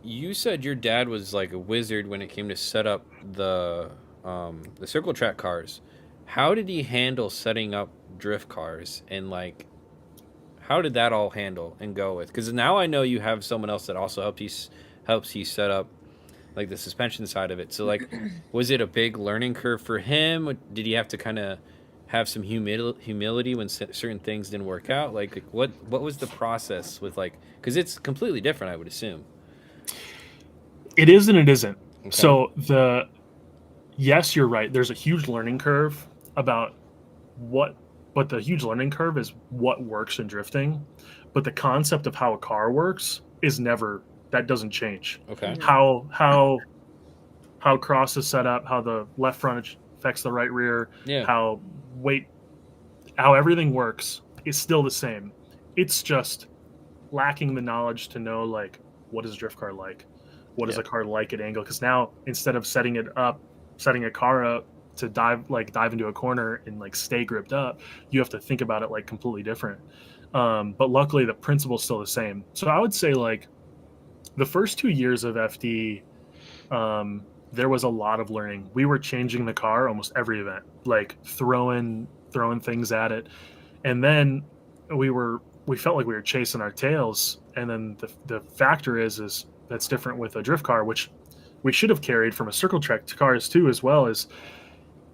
you said your dad was like a wizard when it came to set up the circle track cars. How did he handle setting up drift cars and like how did that all handle and go with? Because now I know you have someone else that also helps you set up like the suspension side of it. So like, was it a big learning curve for him? Did he have to kind of have some humility when certain things didn't work out? Like what was the process with like? Because it's completely different, I would assume. It is and it isn't. Okay. So yes, you're right. There's a huge learning curve about what, but the huge learning curve is what works in drifting. But the concept of how a car works is never, that doesn't change. Okay. How cross is set up, how the left front affects the right rear, Yeah. how weight, how everything works is still the same. It's just lacking the knowledge to know like what is a drift car like, what is Yeah. a car like at angle. Because now instead of setting a car up to dive into a corner and like stay gripped up, you have to think about it like completely different. But luckily the principle's still the same. So I would say like the first 2 years of FD, there was a lot of learning. We were changing the car almost every event, like throwing things at it, and then we felt like we were chasing our tails. And then the factor is that's different with a drift car, which we should have carried from a circle track to cars too, as well as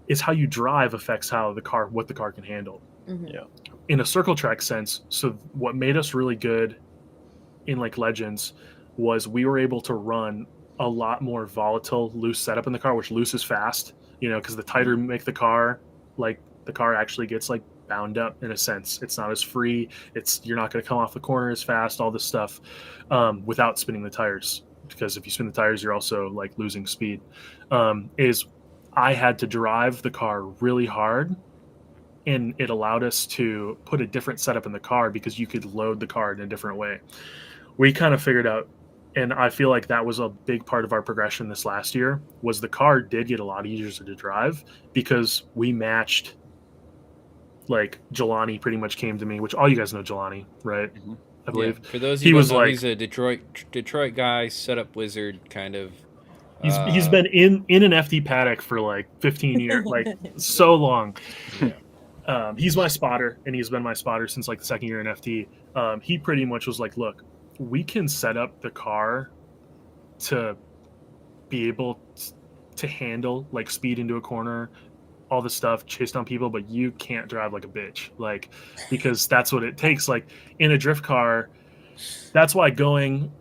is how you drive affects how what the car can handle Hmm. Yeah. in a circle track sense. So what made us really good in like Legends was we were able to run a lot more volatile loose setup in the car, which loose is fast, because the tighter you make the car, like the car actually gets like bound up in a sense. It's not as free. You're not going to come off the corner as fast. All this stuff without spinning the tires, because if you spin the tires, you're also like losing speed. Is I had to drive the car really hard, and it allowed us to put a different setup in the car because you could load the car in a different way. We kind of figured out, and I feel like that was a big part of our progression this last year, was the car did get a lot easier to drive because we matched, like Jelani pretty much came to me, which all you guys know Jelani, right? Hmm. I Yeah. believe For those of you he who don't was know, he's like a Detroit guy, setup wizard, kind of. he's Uh, been in an FD paddock for like 15 years, like so long. yeah. He's my spotter, and he's been my spotter since like the second year in FD. He pretty much was like, look, we can set up the car to be able to handle like speed into a corner, all the stuff, chase down people, but you can't drive like a bitch, like, because that's what it takes. Like in a drift car, that's why going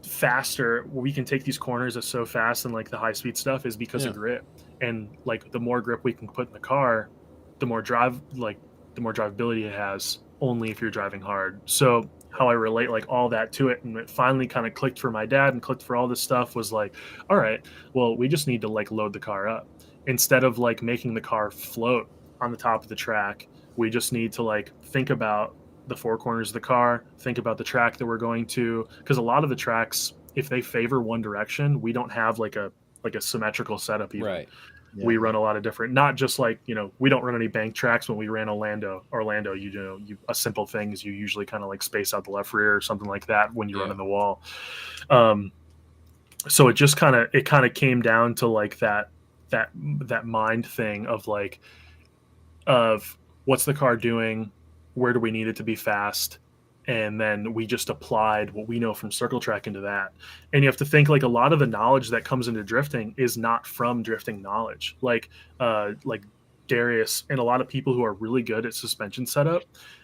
faster, we can take these corners is so fast, and like the high speed stuff is because Yeah. of grip. And like the more grip we can put in the car, the more the more drivability it has, only if you're driving hard. So how I relate like all that to it, and it finally kind of clicked for my dad and clicked for all this stuff, was like, all right, well, we just need to like load the car up instead of like making the car float on the top of the track. We just need to like think about the four corners of the car, think about the track that we're going to, because a lot of the tracks, if they favor one direction, we don't have like a symmetrical setup even. Right. Yeah. We run a lot of different, not just like, we don't run any bank tracks. When we ran Orlando, a simple thing is you usually kind of like space out the left rear or something like that when you run Yeah. in the wall. um so it kind of came down to like that mind thing of like, of what's the car doing, where do we need it to be fast, and then we just applied what we know from circle track into that. And you have to think like a lot of the knowledge that comes into drifting is not from drifting knowledge, like Darius and a lot of people who are really good at suspension setup,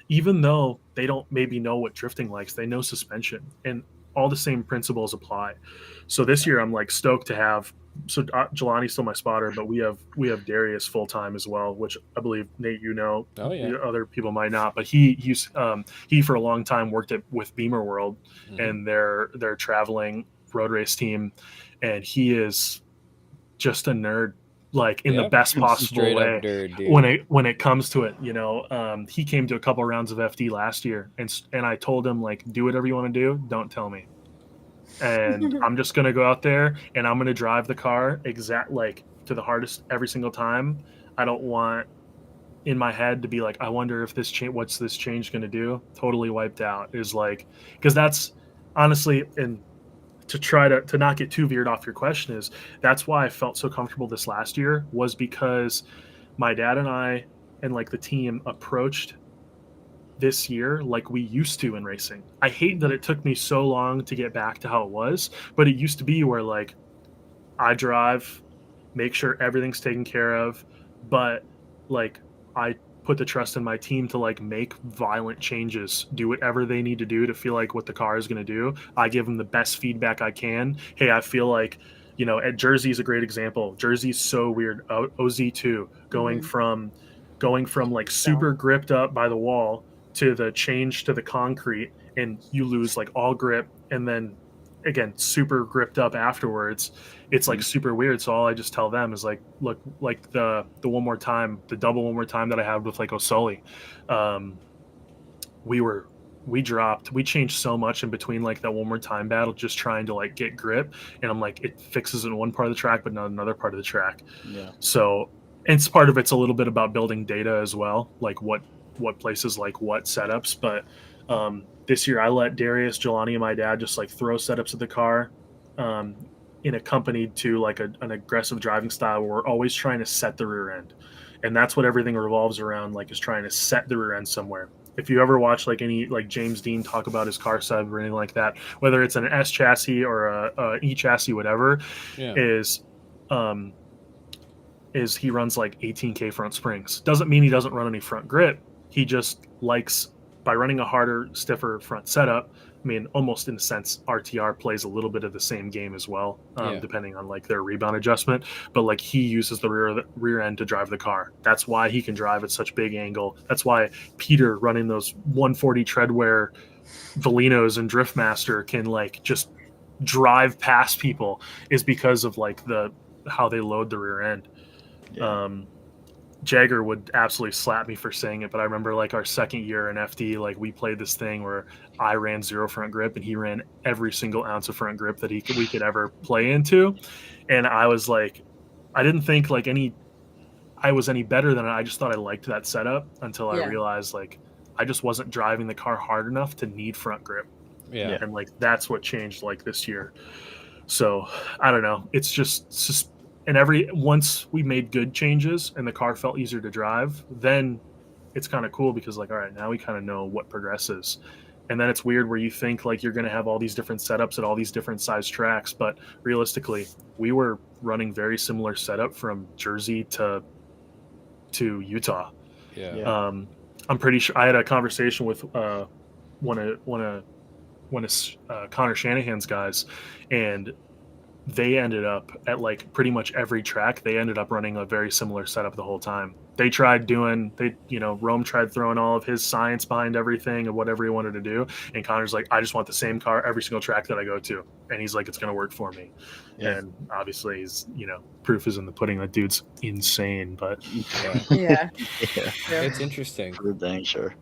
even though they don't maybe know what drifting likes, they know suspension, and all the same principles apply. So this year I'm like stoked to have, so Jelani's still my spotter, but we have Darius full time as well, which I believe Nate, Oh yeah. other people might not, but he for a long time worked with Beamer World Hmm. and their traveling road race team, and he is just a nerd, like in the Yep. best possible Straight up way. dirt, when dude. it comes to it, he came to a couple rounds of FD last year, and I told him like, do whatever you want to do, don't tell me, and I'm just gonna go out there and I'm gonna drive the car exact like to the hardest every single time. I don't want in my head to be like, I wonder if what's this change gonna do. Totally wiped out is like, because that's honestly, and to try to not get too veered off your question is that's why I felt so comfortable this last year was because my dad and I and like the team approached this year like we used to in racing. I hate that it took me so long to get back to how it was, but it used to be where like I drive, make sure everything's taken care of, but like I put the trust in my team to like make violent changes, do whatever they need to do to feel like what the car is going to do. I give them the best feedback I can. Hey, I feel like, at Jersey is a great example. Jersey's so weird. OZ2 going from like So, super gripped up by the wall to the change to the concrete, and you lose like all grip, and then again super gripped up afterwards. It's like super weird. So all I just tell them is like, look, like the one more time, the double one more time that I had with like Osuli, um, we changed so much in between like that one more time battle, just trying to like get grip. And I'm like, it fixes in one part of the track, but not another part of the track. yeah. So it's part of it's a little bit about building data as well, like what places like what setups. But this year I let Darius, Jelani, and my dad just like throw setups at the car, um, in accompanied to like an aggressive driving style where we're always trying to set the rear end. And that's what everything revolves around, like is trying to set the rear end somewhere. If you ever watch like any like James Dean talk about his car sub or anything like that, whether it's an S chassis or a E chassis, whatever, Yeah. is um, is he runs like 18K front springs. Doesn't mean he doesn't run any front grip. He just likes, by running a harder, stiffer front setup. I mean, almost in a sense, RTR plays a little bit of the same game as well, Yeah. depending on like their rebound adjustment. But like he uses the rear end to drive the car. That's why he can drive at such big angle. That's why Peter running those 140 treadwear Valinos and Driftmaster can like just drive past people, is because of like the how they load the rear end. Yeah. Jagger would absolutely slap me for saying it, but I remember like our second year in FD, like we played this thing where I ran zero front grip and he ran every single ounce of front grip that we could ever play into. And I was like, I didn't think like I was any better than it. I just thought I liked that setup until I Yeah. realized like I just wasn't driving the car hard enough to need front grip. Yeah. And like that's what changed like this year. So I don't know. It's just and once we made good changes and the car felt easier to drive, then it's kind of cool because like, all right, now we kind of know what progresses. And then it's weird where you think like you're going to have all these different setups at all these different size tracks, but realistically, we were running very similar setup from Jersey to Utah. Yeah. Yeah. I'm pretty sure I had a conversation with one of Connor Shanahan's guys, and they ended up at like pretty much every track. They ended up running a very similar setup the whole time. They tried doing, Rome tried throwing all of his science behind everything and whatever he wanted to do. And Connor's like, I just want the same car every single track that I go to. And he's like, it's going to work for me. Yeah. And obviously he's, proof is in the pudding. That dude's insane, but Yeah. Yeah. Yeah. It's interesting. For dang sure.